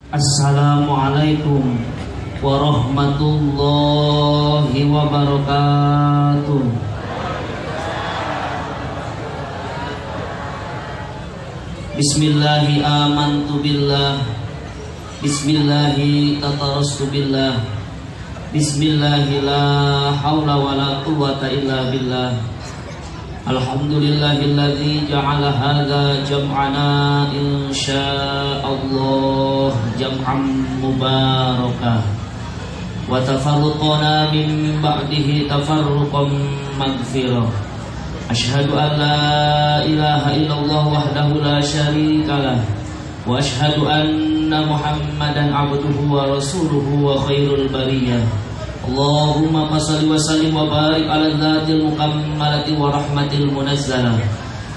Assalamualaikum warahmatullahi wabarakatuh. Bismillahi amantu billah, Bismillahi tatarastu billah, Bismillahi la hawla wa la quwwata illa billah. Alhamdulillahilladzi ja'ala hadza jam'ana insyaallah jam'an mubarakah wa tafarruqana min ba'dihi tafarruqan maghfirah. Asyhadu an la ilaha illallah wahdahu la syarikalah wa asyhadu anna Muhammadan abduhu wa rasuluhu wa khairul bariyah. Allahumma salli wa sallim wa barik ala dzatil mukammalati wa rahmatil munazzalah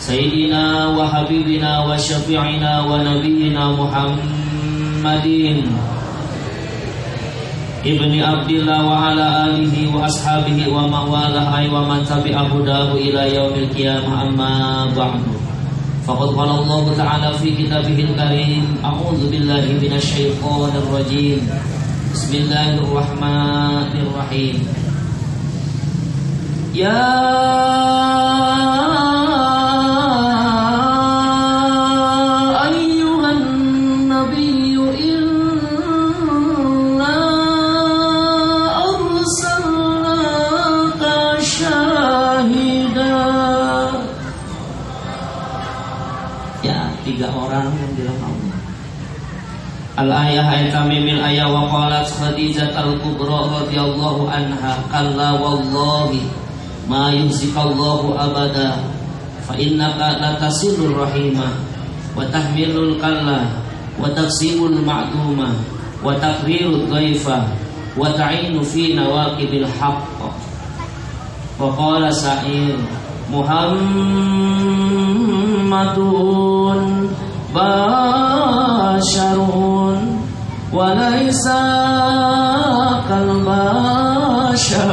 sayyidina wa habibina wa syafi'ina wa nabiyyina Muhammadin ibni Abdillah wa ala alihi wa ashabihi wa mawalah ay wa man tabi'ahu dahu ila yaumil qiyamah, amma ba'du. Faqad qala Allah ta'ala fi kitabihil karim, a'udzu billahi minasy syaithanir rajim. Bismillahirrahmanirrahim. Ya ayyuhan nabiyyu inna arsalnaka syahidan. Ya, 3 orang yang bilang Allah. Al-ayah ayat tamimil ayah wa qalat Khadijah al-Kubra radhiyallahu anha kalla wallahi ma yusikallahu abada fa innaka latasilur rahimah wa tahmilul kalla wa taqsimul ma'dumah wa taqrirud dhaifah wa ta'inu fi nawaqibil haqq. Wa qala Sa'ir Muhammadun basyarun wa laisa kal basyari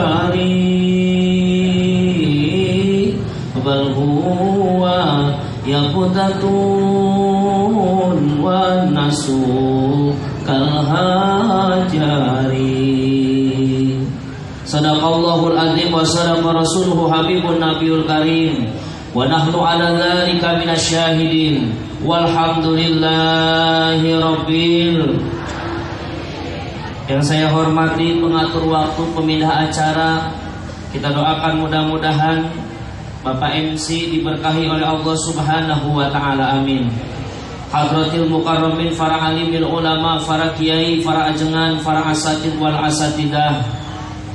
bal huwa yaqutatun wa nasu kal hajari. Sadaqallahul azim wa sadaqa rasuluhu habibun nabiyul karim wa nahnu ala dzalika minasyahidin walhamdulillahi rabbil. Yang saya hormati pengatur waktu, pemindah acara, kita doakan mudah-mudahan Bapak MC diberkahi oleh Allah Subhanahu wa taala, amin. Hadratil mukarramin, para alimil ulama, para kiai, para ajengan, para asatid wal asatidah,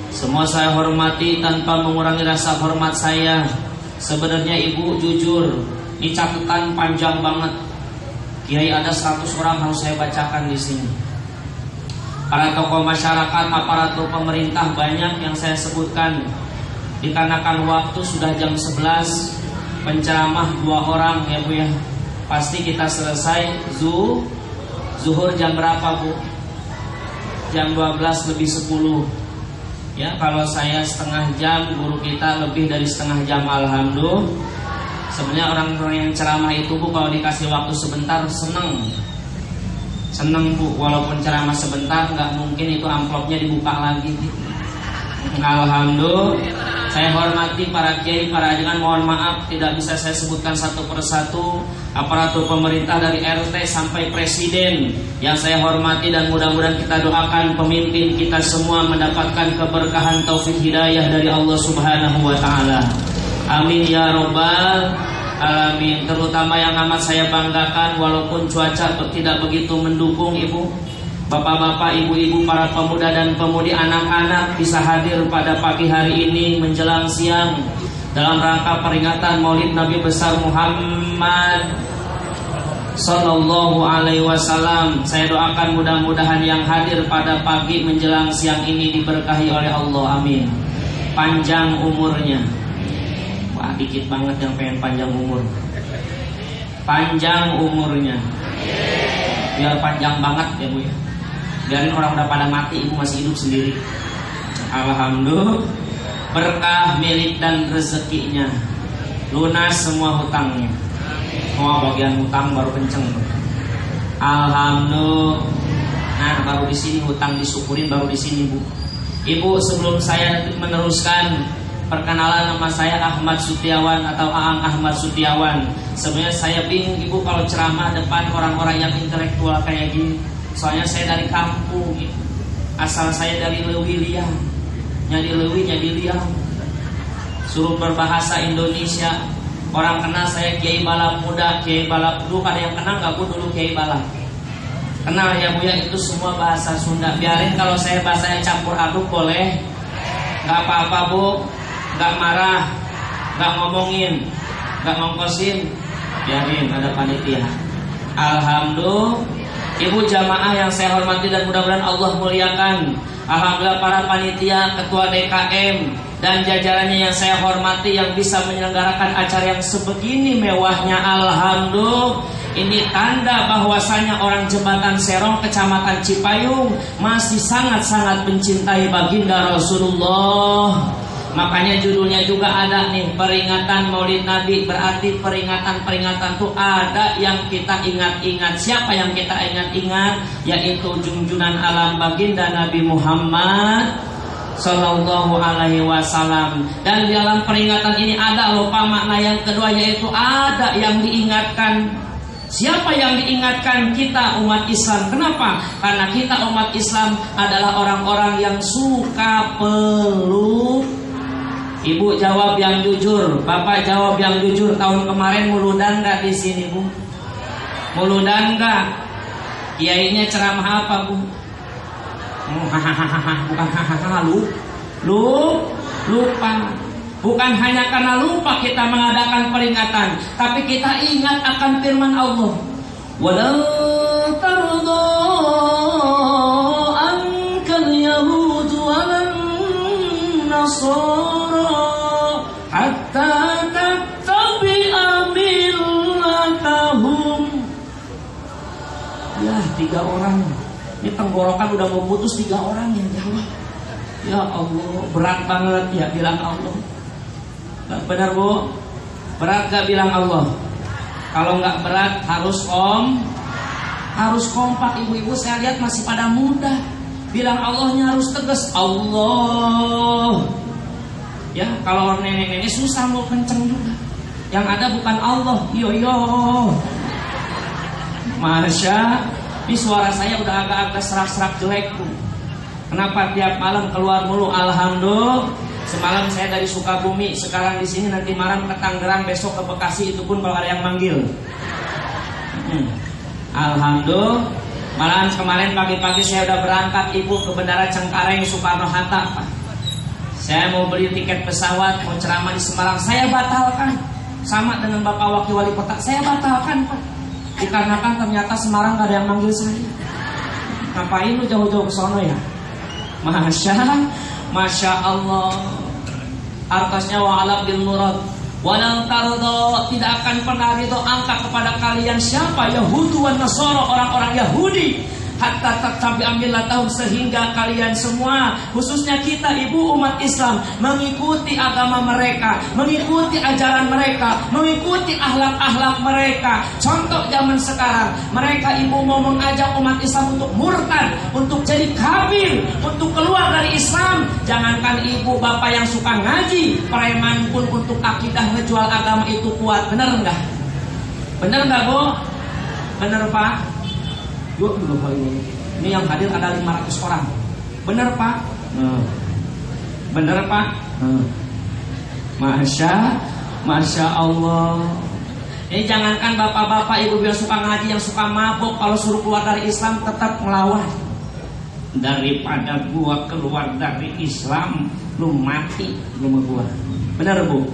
semua saya hormati tanpa mengurangi rasa hormat saya. Sebenarnya ibu jujur, ini catatan panjang banget. Kiai ada 100 orang harus saya bacakan di sini. Para tokoh masyarakat, aparatur pemerintah banyak yang saya sebutkan. Dikarenakan waktu sudah jam 11, penceramah 2 orang ya Bu ya. Pasti kita selesai zuhur jam berapa Bu? Jam 12 lebih 10. Ya, kalau saya setengah jam, guru kita lebih dari setengah jam, alhamdulillah. Sebenarnya orang-orang yang ceramah itu Bu, kalau dikasih waktu sebentar seneng Bu. Walaupun ceramah sebentar, nggak mungkin itu amplopnya dibuka lagi. Alhamdulillah. Saya hormati para kiai, para ajengan, mohon maaf tidak bisa saya sebutkan satu persatu. Aparatur pemerintah dari RT sampai presiden yang saya hormati, dan mudah-mudahan kita doakan pemimpin kita semua mendapatkan keberkahan taufik hidayah dari Allah Subhanahu wa taala. Amin ya rabbal alamin. Terutama yang amat saya banggakan, walaupun cuaca tidak begitu mendukung Ibu, bapak-bapak, ibu-ibu, para pemuda dan pemudi, anak-anak bisa hadir pada pagi hari ini menjelang siang dalam rangka peringatan Maulid Nabi besar Muhammad Sallallahu Alaihi Wasallam. Saya doakan mudah-mudahan yang hadir pada pagi menjelang siang ini diberkahi oleh Allah, amin. Panjang umurnya. Wah, dikit banget yang pengen panjang umur. Panjang umurnya. Biar panjang banget ya Bu ya. Biarin orang udah pada mati, Ibu masih hidup sendiri. Alhamdulillah. Berkah milik dan rezekinya, lunas semua hutangnya. Oh, bagian hutang baru kenceng. Alhamdulillah. Nah, baru di sini hutang disyukurin, baru di sini Bu. Ibu, sebelum saya meneruskan, perkenalan, nama saya Ahmad Sutiawan atau Aang Ahmad Sutiawan. Sebenarnya saya bingung Ibu kalau ceramah depan orang-orang yang intelektual kayak gini. Soalnya saya dari kampung gitu. Asal saya dari Leuwi Liang. Nyadi Leuwi, nyadi Liang. Suruh berbahasa Indonesia. Orang kenal saya Kiai Balap Muda, Kiai Balap. Dulu ada yang kenal nggak Bu dulu Kiai Balap? Kenal ya Bu ya, itu semua bahasa Sunda. Biarin kalau saya bahasanya campur aduk boleh. Nggak apa-apa Bu. Nggak marah, nggak ngomongin, nggak ngongkosin. Biarin, ada panitia. Alhamdulillah. Ibu jamaah yang saya hormati dan mudah-mudahan Allah muliakan. Alhamdulillah para panitia, ketua DKM dan jajarannya yang saya hormati yang bisa menyelenggarakan acara yang sebegini mewahnya. Alhamdulillah. Ini tanda bahwasanya orang Jembatan Serong, Kecamatan Cipayung masih sangat-sangat mencintai baginda Rasulullah. Makanya judulnya juga ada nih, peringatan Maulid Nabi. Berarti peringatan-peringatan itu ada yang kita ingat-ingat. Siapa yang kita ingat-ingat? Yaitu junjunan alam baginda Nabi Muhammad Sallallahu Alaihi Wasallam. Dan di dalam peringatan ini ada lupa makna yang kedua, yaitu ada yang diingatkan. Siapa yang diingatkan? Kita umat Islam. Kenapa? Karena kita umat Islam adalah orang-orang yang suka peluk. Ibu jawab yang jujur, Bapak jawab yang jujur. Tahun kemarin muludan nggak di sini Bu? Muludan nggak? Kiainya ceramah apa Bu? Bukan hahaha, lupa. Bukan hanya karena lupa kita mengadakan peringatan, tapi kita ingat akan firman Allah. Walau tarda ankal yahud walan nasara hatta tattabi'a millatahum. Ya, 3 orang. Ini tenggorokan udah mau putus, 3 orang yang jawab. Ya Allah, berat banget ya bilang Allah. Benar Bu? Berat gak bilang Allah? Kalau nggak berat harus kompak. Ibu-ibu saya lihat masih pada muda. Bilang Allahnya harus tegas. Allah. Ya, kalau nenek-nenek susah mau kenceng juga. Yang ada bukan Allah. Yo. Masya, ini suara saya udah agak-agak serak-serak jelek Bu. Kenapa tiap malam keluar mulu? Alhamdulillah. Semalam saya dari Sukabumi, sekarang di sini, nanti malam ke Tangerang, besok ke Bekasi, itu pun kalau ada yang manggil. Alhamdulillah. Malahan kemarin pagi-pagi saya udah berangkat Ibu ke Bandara Cengkareng Soekarno-Hatta Pak. Saya mau beli tiket pesawat, mau ceramah di Semarang, saya batalkan. Sama dengan Bapak Wakil Wali Kota, saya batalkan Pak. Dikarenakan ternyata Semarang gak ada yang manggil saya. Ngapain lu jauh-jauh ke sono ya? Masya Allah. Arkasnya wa'alab bil murad walang tardo, tidak akan pernah ridho angka kepada kalian siapa? Yahudi wan Nasara, orang-orang Yahudi. Hatta tattabi millatahum, sehingga kalian semua, khususnya kita ibu umat Islam, mengikuti agama mereka, mengikuti ajaran mereka, mengikuti akhlak-akhlak mereka. Contoh zaman sekarang, mereka ibu mau mengajak umat Islam untuk murtad, untuk jadi kafir, untuk keluar dari Islam. Jangankan ibu bapak yang suka ngaji, preman pun untuk akidah ngejual agama itu kuat. Bener enggak? Bener enggak Bu? Bener Pak? Yuk dulu Pak ini yang hadir ada 500 orang. Bener Pak? Bener Pak? Masya Allah. Ini jangankan bapak-bapak ibu yang suka ngaji, yang suka mabuk, kalau suruh keluar dari Islam tetap melawan. Daripada gua keluar dari Islam, lu mati lu sama gua. Bener Bu?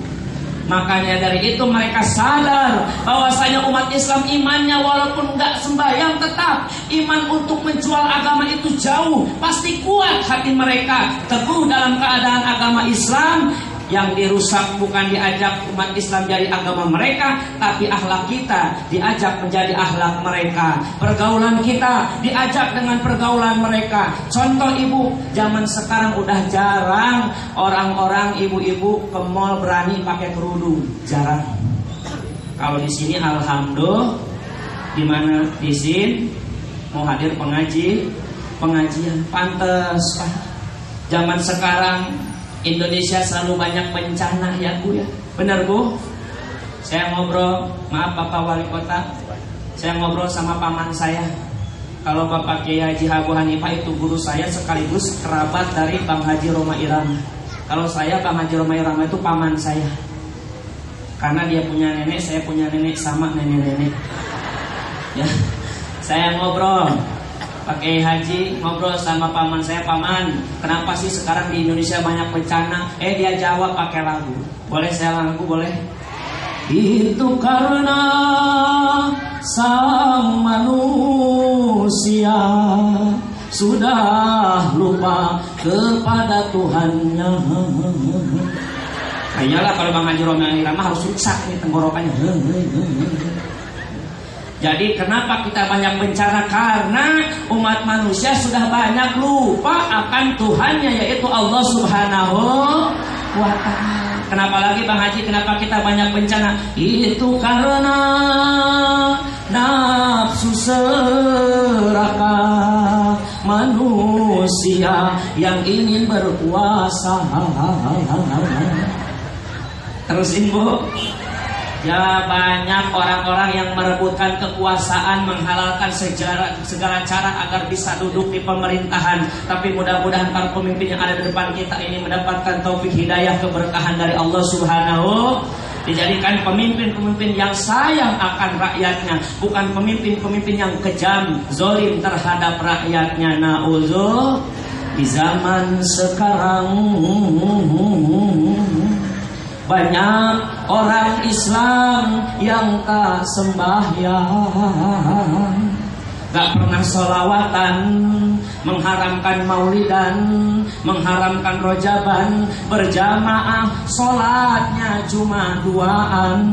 Makanya dari itu mereka sadar bahwasanya umat Islam imannya walaupun nggak sembahyang tetap iman untuk menjual agama itu jauh. Pasti kuat hati mereka, teguh dalam keadaan agama Islam. Yang dirusak bukan diajak umat Islam jadi agama mereka, tapi akhlak kita diajak menjadi akhlak mereka. Pergaulan kita diajak dengan pergaulan mereka. Contoh ibu, zaman sekarang udah jarang orang-orang ibu-ibu ke mall berani pakai kerudung, jarang. Kalau di sini alhamdulillah, di mana di sini mau hadir pengaji, pengajian. Pantes Pak, zaman sekarang Indonesia selalu banyak bencana ya Bu ya. Benar Bu? Saya ngobrol, maaf Bapak Wali Kota, saya ngobrol sama paman saya. Kalau Bapak Kiai Haji Abu Hanifah itu guru saya sekaligus kerabat dari Bang Haji Roma Irama. Kalau saya Bang Haji Roma Irama itu paman saya. Karena dia punya nenek, saya punya nenek, sama nenek-nenek. Ya, saya ngobrol, Pak Kiai Haji ngobrol sama paman saya, paman, kenapa sih sekarang di Indonesia banyak bencana? Dia jawab pakai lagu. Boleh saya lagu, boleh? Itu karena sang manusia sudah lupa kepada Tuhannya. Iyalah kalau Bang Haji Roma Irama harus rusak nih tenggorokannya. Jadi kenapa kita banyak bencana? Karena umat manusia sudah banyak lupa akan Tuhannya, yaitu Allah Subhanahu wa Ta'ala. Kenapa lagi Bang Haji? Kenapa kita banyak bencana? Itu karena nafsu serakah manusia yang ingin berkuasa. Terusin Bu. Ya, banyak orang-orang yang merebutkan kekuasaan, menghalalkan segala cara agar bisa duduk di pemerintahan. Tapi mudah-mudahan para pemimpin yang ada di depan kita ini mendapatkan taufik hidayah keberkahan dari Allah Subhanahu, dijadikan pemimpin-pemimpin yang sayang akan rakyatnya, bukan pemimpin-pemimpin yang kejam, zalim terhadap rakyatnya. Na'udzu di zaman sekarang banyak orang Islam yang tak sembahyang, gak pernah sholawatan, mengharamkan maulidan, mengharamkan rojaban, berjamaah, sholatnya cuma duaan.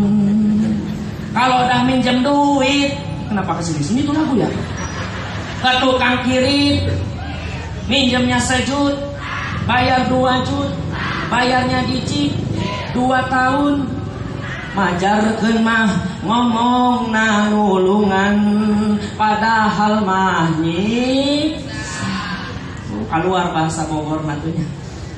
Kalau udah minjem duit, kenapa kesini-sini tuh lagu ya? Ke tukang kirim, minjemnya sejut, bayar 2 jut, bayarnya dicik 2 tahun, majarkeun mah ngomong nulungan, padahal mah keluar bahasa Bogor matunya.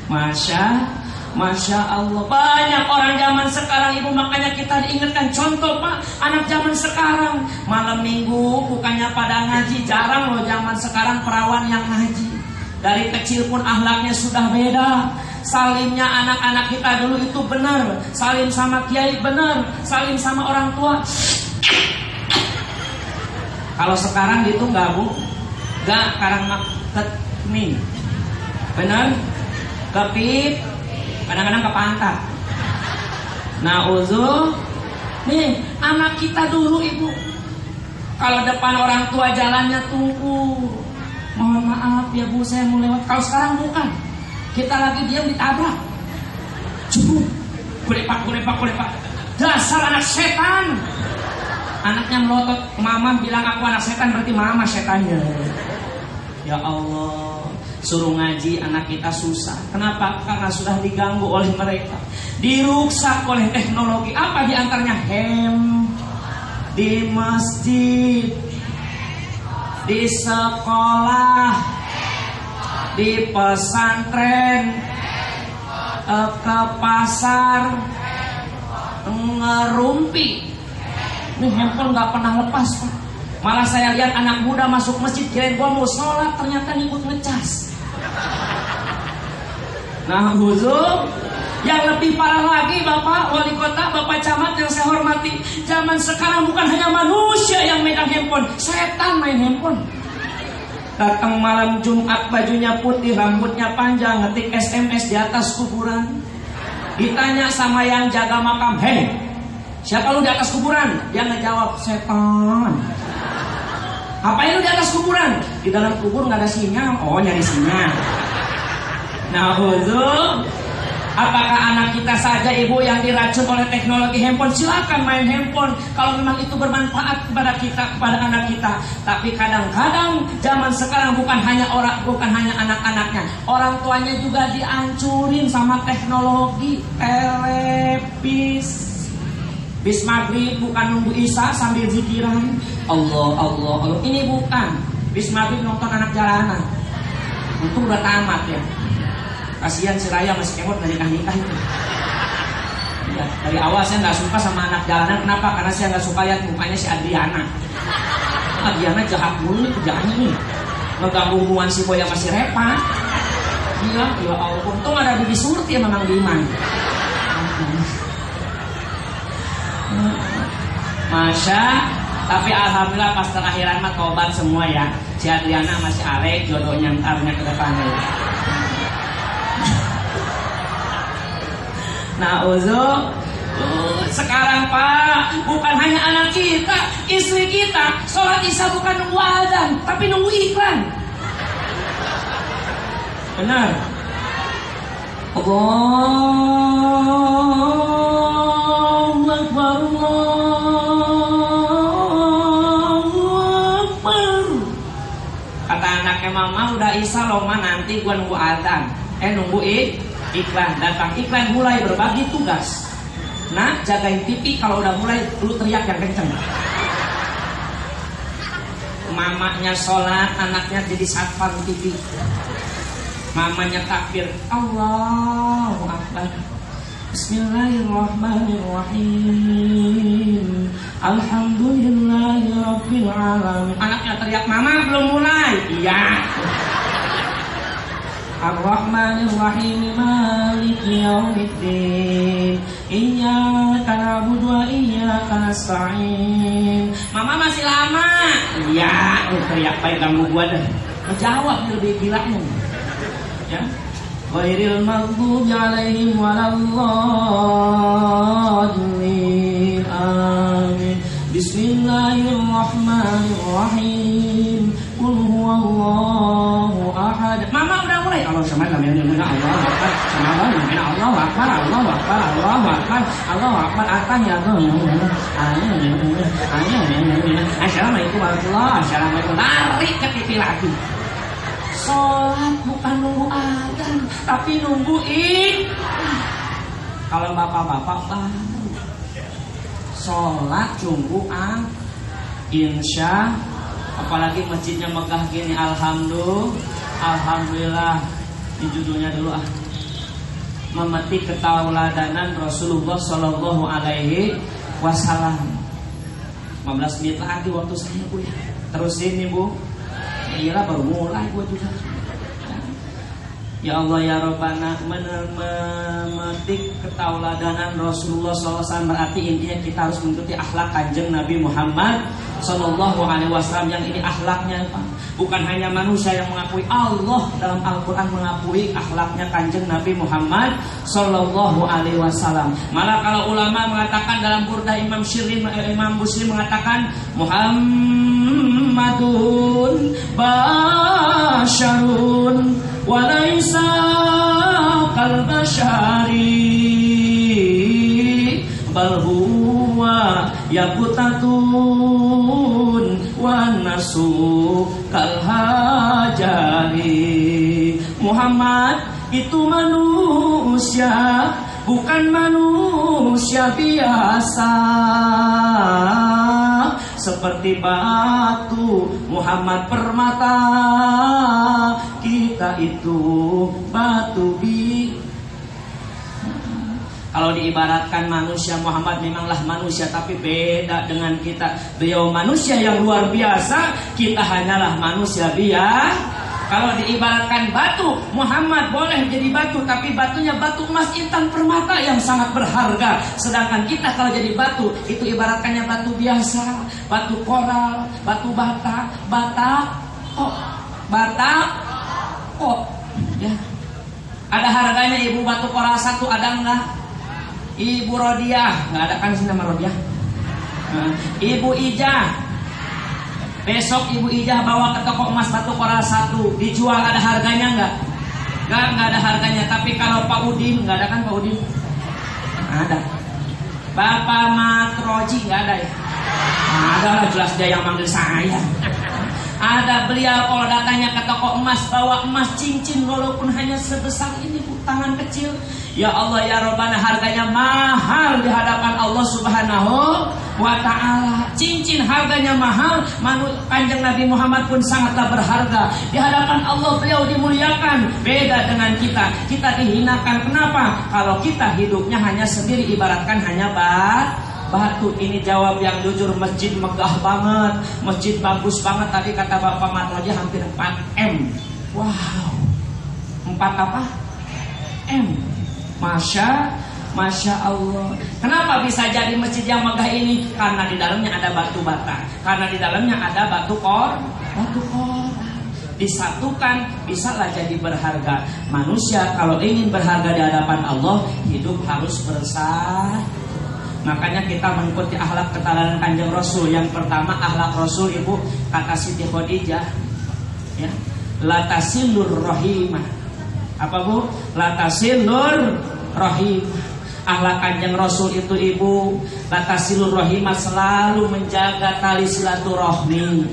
Masya Allah, banyak orang zaman sekarang Ibu, makanya kita diingatkan contoh Pak, anak zaman sekarang malam minggu bukannya pada ngaji, jarang loh zaman sekarang perawan yang ngaji. Dari kecil pun akhlaknya sudah beda. Salimnya anak-anak kita dulu itu benar, salim sama kiai benar, salim sama orang tua. Kalau sekarang gitu enggak Bu? Enggak, karang nih. Benar? Kepip, kadang-kadang ke pantat. Na'udzu. Nih, anak kita dulu Ibu, kalau depan orang tua jalannya tunggu, mohon maaf ya Bu, saya mau lewat. Kalau sekarang bukan. Kita lagi diam ditabrak. Cukup. Kulepak. Dasar anak setan. Anaknya melotot, mama bilang aku anak setan, berarti mama setannya. Ya Allah, suruh ngaji anak kita susah. Kenapa? Karena sudah diganggu oleh mereka, dirusak oleh teknologi. Apa diantaranya? Di masjid, di sekolah, di pesantren, ke pasar, ngerumpi. Ini handphone gak pernah lepas Pak. Malah saya lihat anak muda masuk masjid, kirain gua mau sholat, ternyata ngikut ngecas. Nah huzur, yang lebih parah lagi Bapak Wali Kota, Bapak Camat yang saya hormati, zaman sekarang bukan hanya manusia yang megang handphone, setan main handphone. Datang malam Jumat, bajunya putih, rambutnya panjang, ngetik SMS di atas kuburan. Ditanya sama yang jaga makam, "Hei, siapa lu di atas kuburan?" Dia ngejawab, "Setan." "Apain lu di atas kuburan?" "Di dalam kubur nggak ada sinyal." "Oh, nyari sinyal." Nah, huzur, apakah anak kita saja Ibu yang diracun oleh teknologi handphone? Silakan main handphone kalau memang itu bermanfaat kepada kita, kepada anak kita. Tapi kadang-kadang zaman sekarang bukan hanya anak-anaknya, orang tuanya juga dihancurin sama teknologi. Telepis, bis maghrib bukan nunggu isya sambil zikiran Allah. Ini bukan bis maghrib nonton anak jalanan. Untung udah tamat ya. Kasihan si Raya masih kemot dari nikah itu. Ya, dari awal saya nggak suka sama anak jalanan. Kenapa? Karena saya nggak suka lihat mukanya si Adriana. Adriana jahat mulu nih kerjaannya nih. Ngeganggu hubungan si Boy sama si Repa. Iya, ya Allah. Untung ada Bibi Surti yang memang diiman. Masya, tapi alhamdulillah pas terakhiran mah tobat semua ya. Si Adriana masih arek jodohnya ntarnya ke depannya ya. Nah sekarang Pak, bukan hanya anak kita, istri kita sholat isya bukan nunggu adzan, tapi nunggu iklan. Benar. Allahu Akbar, Allahu Akbar. Kata anaknya, mama udah isya loh ma, nanti gua nunggu adzan. Nunggu iklan, datang iklan mulai berbagi tugas. Nah, jagain TV, kalau udah mulai lu teriak yang kenceng. Mamanya sholat, anaknya jadi satpam TV. Mamanya takbir, Allahu Akbar, Bismillahirrahmanirrahim, Alhamdulillahirabbil alamin. Anaknya teriak, mama belum mulai. Iya. Ar-Rahmanir-Rahim, Maliki Yaumiddin, Iyyaka na'budu wa iyyaka nasta'in. Mama masih lama. Iya, teriak baik ganggu gua dah. Menjawab lebih gilanya. Ya. Ghairil maghdubi 'alaihim waladdallin. Amin. Bismillahirrahmanirrahim. Qul huwallahu ahad. Mama udah mulai. Allah sama Allah Akbar. Sama Allah Akbar. Allah Akbar. Allah Akbar. Allah Akbar. Atanya Assalamualaikum warahmatullahi wabarakatuh. Assalamualaikum. Lari ke TV lagi. Sholat bukan nunggu adzan, tapi nunggu Kalau bapak-bapak baru sholat nunggu insya. Apalagi masjidnya megah gini, alhamdulillah. Ini judulnya dulu memetik ketauladanan Rasulullah Shallallahu Alaihi Wasallam. 15 menit lagi waktu saya Bu ya. Terusin nih Bu. Iyalah baru mulai gua juga. Ya Allah ya Rabbana, memetik ketauladanan Rasulullah SAW, berarti intinya kita harus mengikuti akhlak kanjeng Nabi Muhammad Sallallahu Alaihi Wasallam. Yang ini akhlaknya bukan hanya manusia yang mengakui, Allah dalam Al-Quran mengakui akhlaknya kanjeng Nabi Muhammad Sallallahu Alaihi Wasallam. Malah kalau ulama mengatakan dalam burdah Imam Busiri mengatakan Muhammadun basyarun walaysa kal basyari bal huwa yaqutatun wan nasu kal hajari. Muhammad itu manusia, bukan manusia biasa. Seperti batu, Muhammad permata, kita itu batu Kalau diibaratkan manusia, Muhammad memanglah manusia, tapi beda dengan kita. Beliau manusia yang luar biasa, kita hanyalah manusia biasa. Kalau diibaratkan batu, Muhammad boleh jadi batu, tapi batunya batu emas intan permata yang sangat berharga. Sedangkan kita kalau jadi batu, itu ibaratkannya batu biasa, batu koral, batu bata, ya. Ada harganya ibu batu koral satu, ada enggak? Ibu Rodiah, enggak ada kan sih nama Rodiah? Ibu Ijah. Besok Ibu Ijah bawa ke toko emas batu koral satu, dijual, ada harganya enggak? Enggak ada harganya. Tapi kalau Pak Udin, enggak ada kan Pak Udin? Ada. Bapak Matroji enggak ada ya? Ada lah, jelas dia yang manggil saya. Ada beliau kalau datangnya ke toko emas bawa emas cincin walaupun hanya sebesar ini Bu, tangan kecil. Ya Allah ya Rabbana, harganya mahal di hadapan Allah Subhanahu wa ta'ala. Cincin harganya mahal, Kanjeng Nabi Muhammad pun sangatlah berharga. Di hadapan Allah beliau dimuliakan. Beda dengan kita, kita dihinakan. Kenapa? Kalau kita hidupnya hanya sendiri, ibaratkan hanya batu. Ini jawab yang jujur, masjid megah banget, masjid bagus banget. Tadi kata Bapak Matloji hampir 4M. Wow, 4 apa? M. Masya Allah. Kenapa bisa jadi masjid yang megah ini? Karena di dalamnya ada batu bata. Karena di dalamnya ada batu koran. Disatukan, bisalah jadi berharga. Manusia kalau ingin berharga di hadapan Allah, hidup harus bersatu. Makanya kita mengikuti akhlak keteladan Kanjeng Rasul. Yang pertama akhlak Rasul, Ibu, kata Siti Khadijah, ya, latasilur rahimah. Apa Bu? Latasilur rahimah. Akhlak Kanjeng Rasul itu, Ibu, latasilur rahimah, selalu menjaga tali silaturahmi,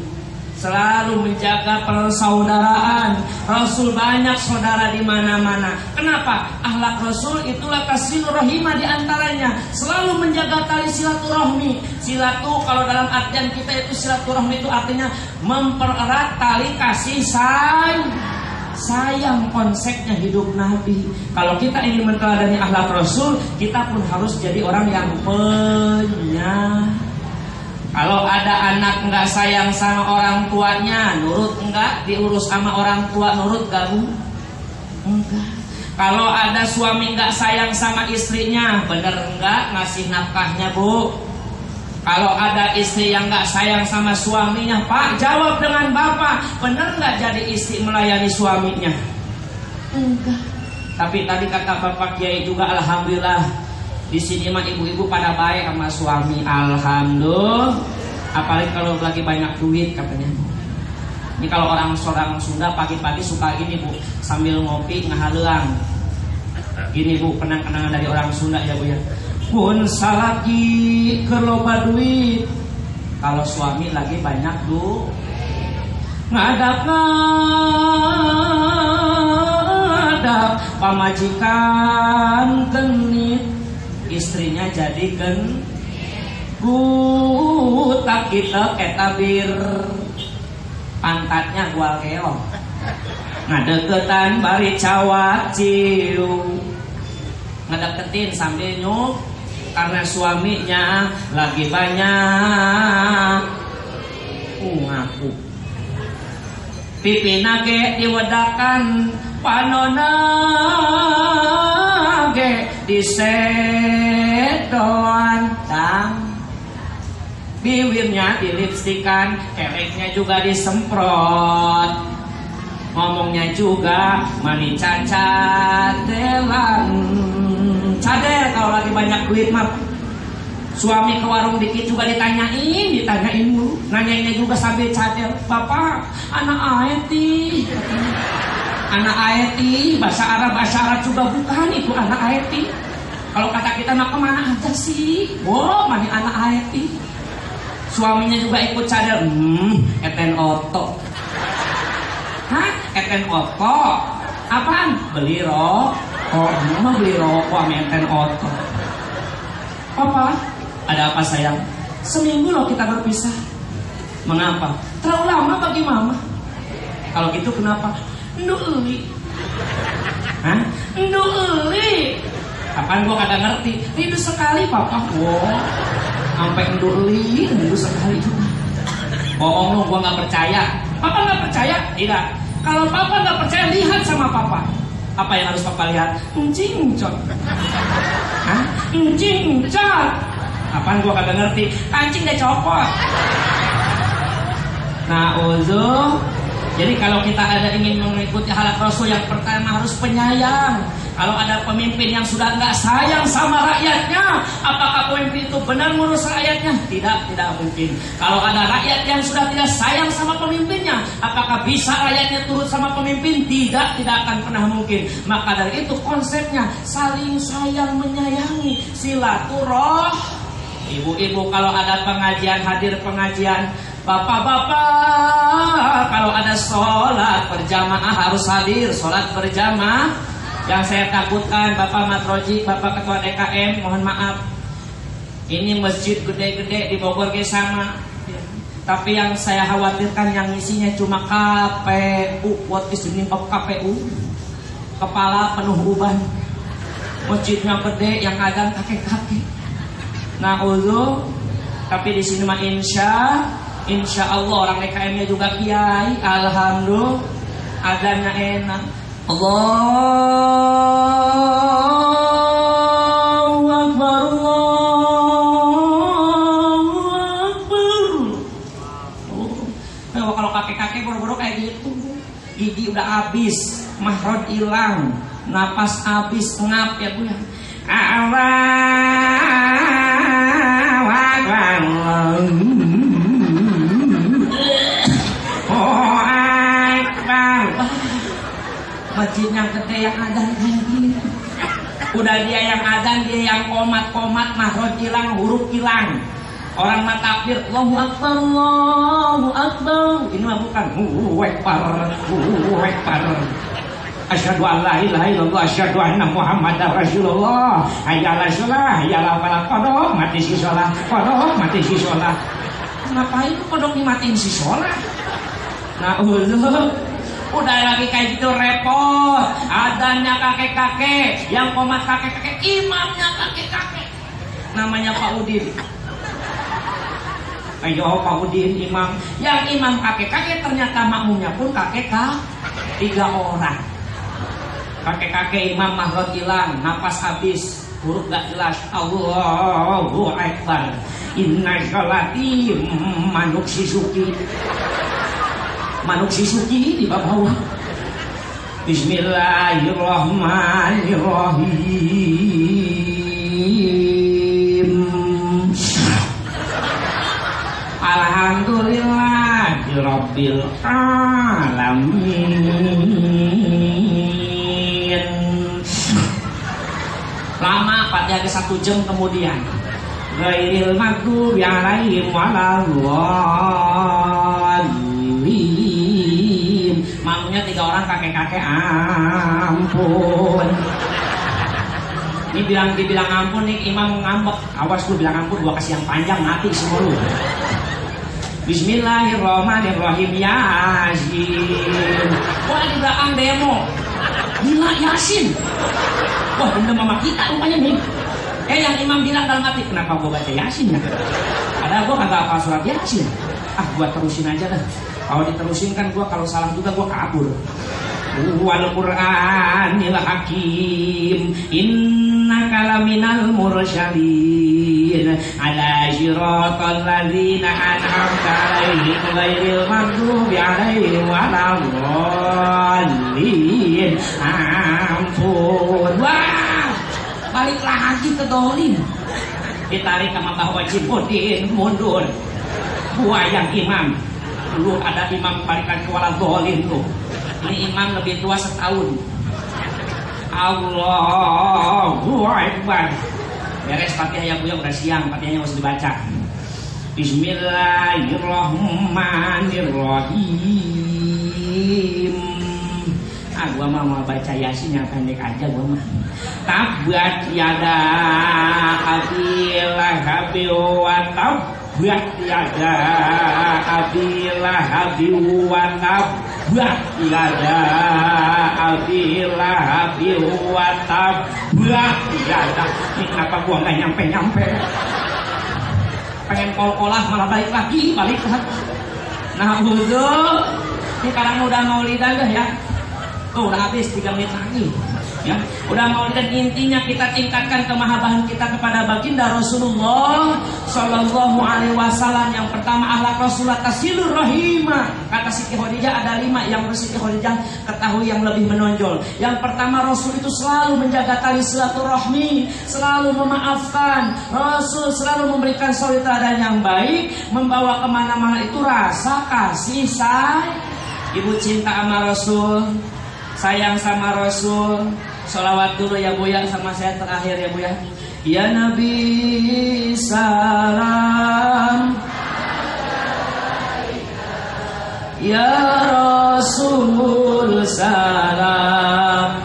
selalu menjaga persaudaraan. Rasul banyak saudara di mana-mana. Kenapa? Akhlak Rasul itu latasilur rahimah, di antaranya selalu menjaga tali silaturahmi. Silatu kalau dalam artian kita itu, silaturahmi itu artinya mempererat tali kasih sayang, konsepnya hidup Nabi. Kalau kita ingin meneladani akhlak Rasul, kita pun harus jadi orang yang penyayang. Kalau ada anak enggak sayang sama orang tuanya, nurut enggak? Diurus sama orang tua, nurut gak Bu? Enggak. Kalau ada suami enggak sayang sama istrinya, bener enggak ngasih nafkahnya Bu? Kalau ada istri yang gak sayang sama suaminya, Pak, jawab dengan Bapak, bener gak jadi istri melayani suaminya? Enggak. Tapi tadi kata Bapak Kiai juga, alhamdulillah, di sini mah ibu-ibu pada baik sama suami, alhamdulillah. Apalagi kalau lagi banyak duit katanya. Ini kalau orang Sunda pagi-pagi suka gini Bu, sambil ngopi ngahaleang. Gini Bu, kenang-kenangan dari orang Sunda ya Bu ya. Pun salaki keloba duit, kalau suami lagi banyak ngadap pamajikan genit, istrinya jadi tak kita ketabir, pantatnya gual keong, ngadeketan bari cawat ciu, ngedeketin sambil nyuk. Karena suaminya lagi banyak ngaku. Pipina ge diwedakan, panona ge disedoan tang. Bibirnya dilipstikan, keleknya juga disemprot. Ngomongnya juga mani cacat delan. Cadel kalau lagi banyak duit mah. Suami ke warung dikit juga ditanyain mulu. Nanyainnya juga sambil cadel. Bapak, anak aeti. Anak aeti, bahasa Arab juga bukan itu anak aeti. Kalau kata kita mah kemana aja sih? Wow, mani anak aeti. Suaminya juga ikut cadel. Eten oto. Hah? Eten oto? Apaan? Beli rokok. Oh, mama beli rokok sama enten otot. Papa, ada apa sayang? Seminggu loh kita berpisah. Mengapa? Terlalu lama bagi mama. Kalau gitu kenapa? Nduli. Hah? Nduli. Apaan gua kagak ngerti. Rindu sekali Papa. Wow. Sampai nduli, rindu sekali juga. Bohong lo, gua gak percaya. Papa gak percaya? Tidak. Kalau Papa gak percaya, lihat sama Papa. Apa yang harus Papa lihat? Cincot. Hah? Cincot. Apaan gua kagak ngerti. Kancing deh copot. Nah, jadi kalau kita ingin mengikuti akhlak Rasul, yang pertama harus penyayang. Kalau ada pemimpin yang sudah nggak sayang sama rakyatnya, apakah pemimpin itu benar ngurus rakyatnya? Tidak mungkin. Kalau ada rakyat yang sudah tidak sayang sama pemimpinnya, apakah bisa rakyatnya turut sama pemimpin? Tidak akan pernah mungkin. Maka dari itu konsepnya saling sayang menyayangi, silaturahmi. Ibu-ibu kalau ada pengajian, hadir pengajian, Bapak-bapak, kalau ada sholat berjamaah harus hadir, sholat berjamaah. Yang saya takutkan Bapak Matroji, Bapak Ketua DKM, mohon maaf. Ini masjid gede-gede di Bogor sama. Tapi yang saya khawatirkan yang isinya cuma KPU. What is the name of KPU? Kepala penuh uban. Masjidnya gede, yang adzan kakek-kakek. Nah, tapi di sini mah Insya Allah orang DKM-nya juga kiai. Alhamdulillah adanya enak. Allahu Akbar, Allahu Akbar. Kalau kakek-kakek boro-boro kayak gitu, gigi udah habis, mahrod hilang, napas habis, ngap ya Bu ya. Allahu Akbar. Masjidnya gede yang adzan kayak gini. Udah dia yang adzan, dia yang komat-komat, mahrod hilang, huruf hilang. Orang mah takbir, Allahu Akbar, Allahu Akbar. Ini mah bukan Allahu Akbar, Allahu Akbar. Asyhadu an la ilaha illallah, asyhadu anna Muhammadar Rasulullah. Hayya 'alas shalah, hayya 'alal falah. Kodok mati si shalah, kodok mati si shalah. Ngapain kodok dimatiin si shalah? Nah, udah lagi kayak gitu repot. Adanya kakek-kakek, yang komat kakek-kakek, imamnya kakek-kakek. Namanya Pak Udin. Ayo Pak Udin imam. Yang imam kakek-kakek ternyata makmumnya pun kakek-kakek. 3 orang. Kakek-kakek imam mahrod hilang, napas habis, huruf gak jelas. Allahu Akbar. Inna sholati manuk sisuki. Manuk sisuki di bawah. Bismillahirrahmanirrahim. Alhamdulillahirabbil alamin. Lama Fatihah ke 1 jam kemudian. Ghairil maghdubi alaihim waladdallin. Makmumnya 3 orang kakek-kakek, ampun. Ini dibilang ampun nih imam ngambek. Awas lu bilang ampun, gua kasih yang panjang mati semua lu. Bismillahirrahmanirrahim. Yasin. Wah di belakang demo. Gila Yasin. Wah dendam sama kita rupanya nih. Yang imam bilang dalam hati, kenapa gua baca Yasin ya? Padahal gua kagak hafal surat Yasin. Gua terusin aja dah. Kalau diterusin kan gua kalau salah juga gua kabur. Wal Qur'anil Hakim innaka laminal mursalin ala siratal ladzina an'amta 'alaihim ghairil maghdubi alaihim waladdallin. Ampun. Wah, balik lagi ke dolim. Ditarik sama Mbah Wajib Udin, mundur. Gua yang imam. Dulu ada imam balikan ke waladdallin tuh. Ini imam lebih tua setahun. Allahu Akbar. Beres Fatihah ya Bu ya, udah siang, Fatihahnya harus dibaca. Bismillahirrahmanirrahim. Gua mau baca Yasin yang pendek aja gua mah. Tabat yada abilah wa tabat yada abilah wa tabat yada abilah wa tabat yada. Ini kenapa gua nggak nyampe? Pengen kol-kolah malah balik lagi. Nah butuh. Ini sekarang udah maulidan dah ya. Tuh udah habis 3 menit lagi. Ya, udah mau dan intinya kita tingkatkan kemahabbatan kita kepada baginda Rasulullah Sallallahu Alaihi Wasallam. Yang pertama akhlak Rasulullah tasilur rahimah. Kata Siti Khadijah ada 5 yang Siti Khadijah ketahui yang lebih menonjol. Yang pertama Rasul itu selalu menjaga tali silaturahmi, selalu memaafkan. Rasul selalu memberikan suri teladan yang baik, membawa kemana-mana itu rasa kasih sayang. Ibu cinta sama Rasul, sayang sama Rasul. Sholawat dulu ya Bu ya, sama saya terakhir ya Bu ya. Ya Nabi salam Ya Rasul salam,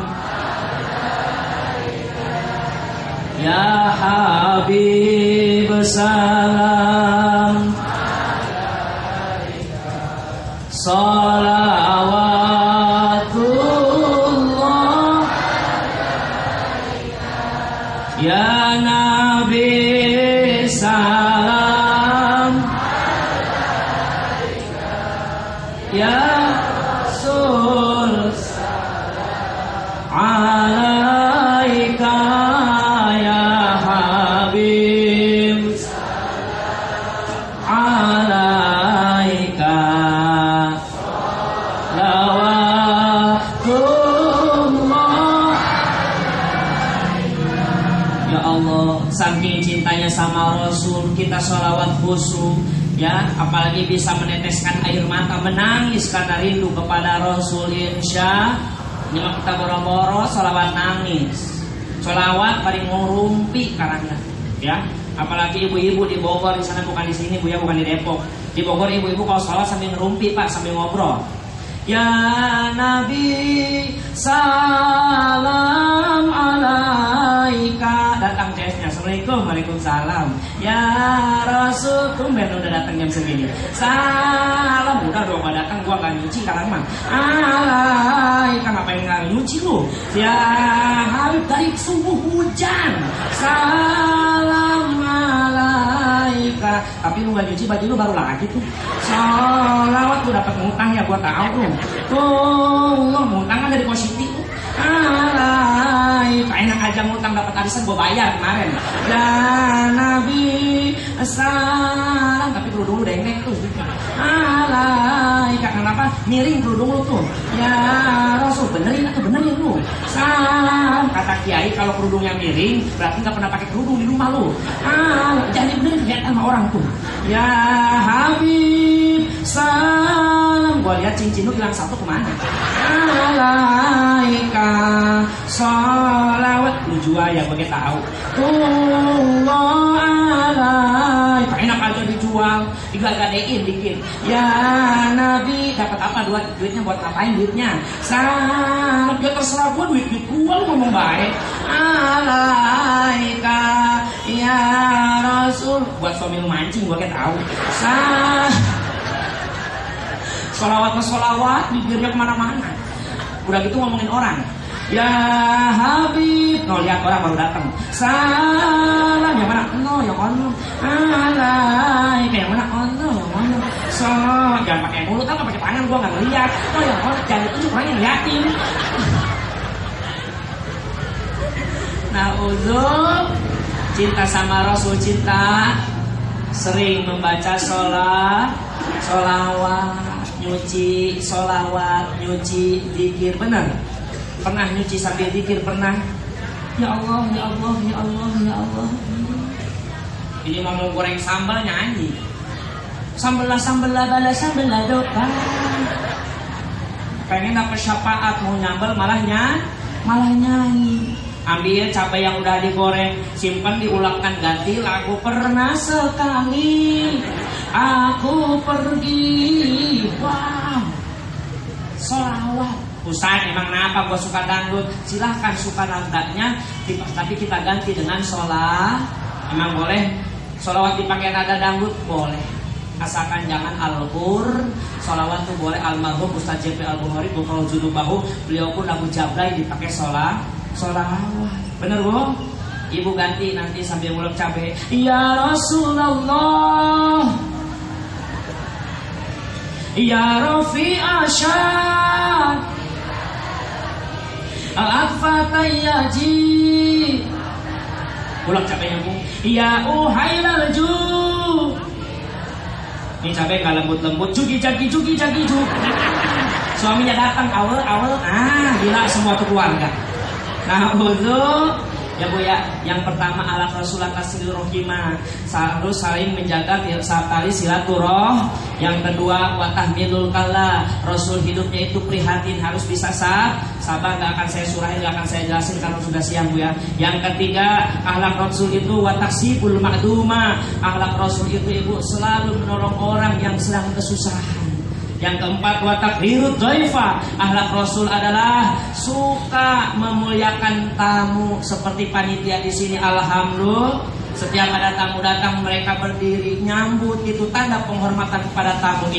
Ya Habib salam, salawatullah, Ya Nabi salam, Ya Rasul alaika, Ya Habib alaika, lawatullah. Ya Allah, saking cintanya sama Rasul, kita sholawat khusyuk, ya, apalagi bisa meneteskan air mata menangis karena rindu kepada Rasul. Insya Allah kita boro-boro sholawat nangis, sholawat paling ngurumpi karena, ya, apalagi ibu-ibu di Bogor, di sana bukan di sini Bu ya, bukan di Depok. Di Bogor ibu-ibu kalau sholawat sambil ngerumpi Pak, sambil ngobrol. Ya Nabi salam alaika, datang CS-nya, Assalamualaikum, Waalaikumsalam. Ya Rasul, tumben udah datang jam segini. Salam, udah dong gak datang, gua gak nyuci sekarang mah. Alaika, ngapain gak nyuci lu? Ya Habib, dari subuh hujan. Salam alaika, tapi lu gak nyuci baju lu baru lagi tuh. Sholawat lu dapat ngutang ya, gua tahu tuh. Tuh, ngutang kan dari positif tuh. Alaika, enak aja ngutang dapat arisan gua bayar kemarin. Ya Nabi salam, tapi kerudung lu dengdek tuh. Alaika, kenapa miring kerudung lu tuh? Ya Rasul, benerin atau benerin lu? Salam, kata Kiai kalau kerudungnya miring berarti nggak pernah pakai kerudung di rumah lu. Jangan benerin, lihat sama orang tuh. Ya Habib salam, gua lihat cincin lu hilang satu kemana? Alaika sholawat, lu jual ya, gue tahu. Allah alaika, enak aja dijual, digadein dikit. Ya Nabi, dapat apa duitnya, buat ngapain duitnya? Salam, ya terserah gua, duit gua, lu ngomong baik. Alaika ya Rasul, buat suami lu mancing, gua tahu. Sholawat, bibirnya kemana-mana. Udah gitu ngomongin orang. Ya Habib, no, lihat orang baru datang. Salam, yang mana? No, yang ono. Alaika, yang mana? Ono, yang ono. So, jangan pakai mulut, apa pakai tangan, gua nggak ngeliat. No, yang ono, jangan ditunjuk, orang yang ngeliatin. Nah, uzub, cinta sama Rasul, cinta, sering membaca sholawat, nyuci, sholawat, nyuci, zikir, benar? Pernah nyuci sambil zikir, pernah? Ya Allah, ya Allah, ya Allah, ya Allah. Ini mau goreng sambal nyanyi. Sambelah, sambelah, bala, sambelah doa. Pengen dapet syafaat, mau nyambel malah nyanyi. Ambil cabai yang udah digoreng, simpan, diulangkan, ganti lagu. Pernah sekali aku pergi, wow, sholawat. Ustaz, emang kenapa gue suka dangdut? Silahkan suka nadanya, tapi kita ganti dengan sholat. Emang boleh sholawat dipakai nada dangdut? Boleh, asalkan jangan al-qur. Sholawat tuh boleh. Almarhum Ustaz JP Al-Bukhari, Bukhara Judubahu, beliau pun lagu Jablay dipakai sholawat. Bener Bu? Ibu ganti nanti sambil ngulek cabai. Ya Rasulullah, Ya Rafi Asyad, Al-Fatayyaji. Ulak cabainya Bu. Ya Uhailal Ju. Ini cabai gak lembut-lembut. Jugi jagi. Suaminya datang awal. Gila semua tuh keluarga. Nah, wudu, ya Bu ya. Yang pertama ala Rasulullah silaturahimah, harus saling menjaga tali silaturah. Yang kedua watahmilul kala, Rasul hidupnya itu prihatin, harus bisa sabar. Gak akan saya surahin, gak akan saya jelasin karena sudah siang Bu ya. Yang ketiga akhlak Rasul itu wataksibul ma'duma, akhlak Rasul itu Ibu selalu menolong orang yang sedang kesusahan. Yang keempat, wa takrirud dhaifa. Akhlak Rasul adalah suka memuliakan tamu seperti panitia di sini. Alhamdulillah, setiap ada tamu datang mereka berdiri nyambut, itu tanda penghormatan kepada tamu.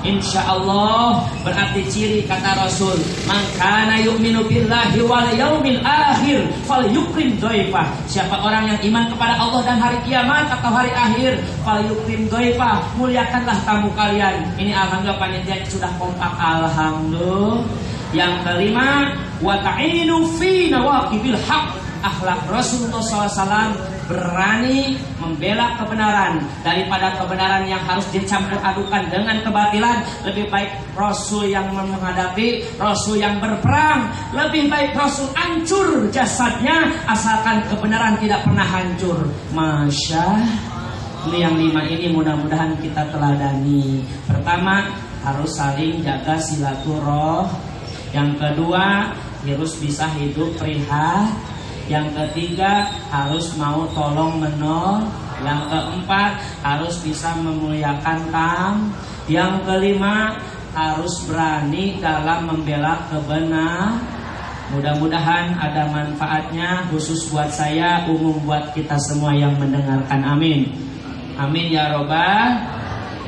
Insya Allah berarti ciri kata Rasul, man kana yu'minu billahi wal yaumil akhir falyukrim dhaifa. Siapa orang yang iman kepada Allah dan hari kiamat atau hari akhir, falyukrim dhaifa, muliakanlah tamu kalian. Ini alhamdulillah panitia sudah kompak, alhamdulillah. Yang kelima, wa ta'inu fi nawaqibil haq. Akhlak Rasulullah SAW berani membela kebenaran daripada kebenaran yang harus dicampur adukan dengan kebatilan. Lebih baik Rasul yang menghadapi, Rasul yang berperang. Lebih baik Rasul hancur jasadnya asalkan kebenaran tidak pernah hancur. Masya. Ini yang 5 ini mudah-mudahan kita teladani. Pertama, harus saling jaga silaturahim. Yang kedua, harus bisa hidup prihatin. Yang ketiga, harus mau tolong menolong. Yang keempat, harus bisa memuliakan tamu. Yang kelima, harus berani dalam membela kebenaran. Mudah-mudahan ada manfaatnya, khusus buat saya, umum buat kita semua yang mendengarkan. Amin. Amin ya robbal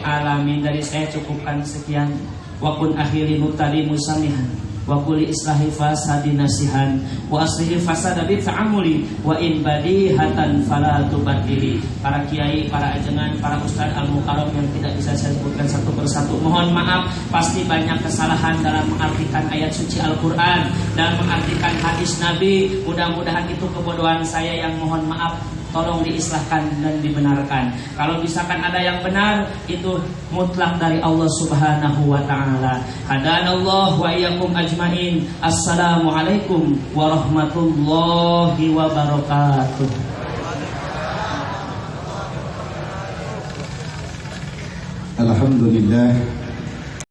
alamin. Dari saya cukupkan sekian. Wa kun akhiri mubtali musamihan, wa kulli islahi fasadi nasihan, wa aslihi fasada bi ta'amuli, wa in badihatan fala tubadili. Para kiai, para ajengan, para ustaz al-mukarram yang tidak bisa saya sebutkan satu persatu, mohon maaf, pasti banyak kesalahan dalam mengartikan ayat suci Al-Quran dan mengartikan hadis Nabi. Mudah-mudahan itu kebodohan saya, yang mohon maaf. Tolong diislahkan dan dibenarkan. Kalau misalkan ada yang benar, itu mutlak dari Allah Subhanahu wa ta'ala. Hadanallahu wa iyyakum ajmain. Assalamualaikum warahmatullahi wabarakatuh. Alhamdulillah.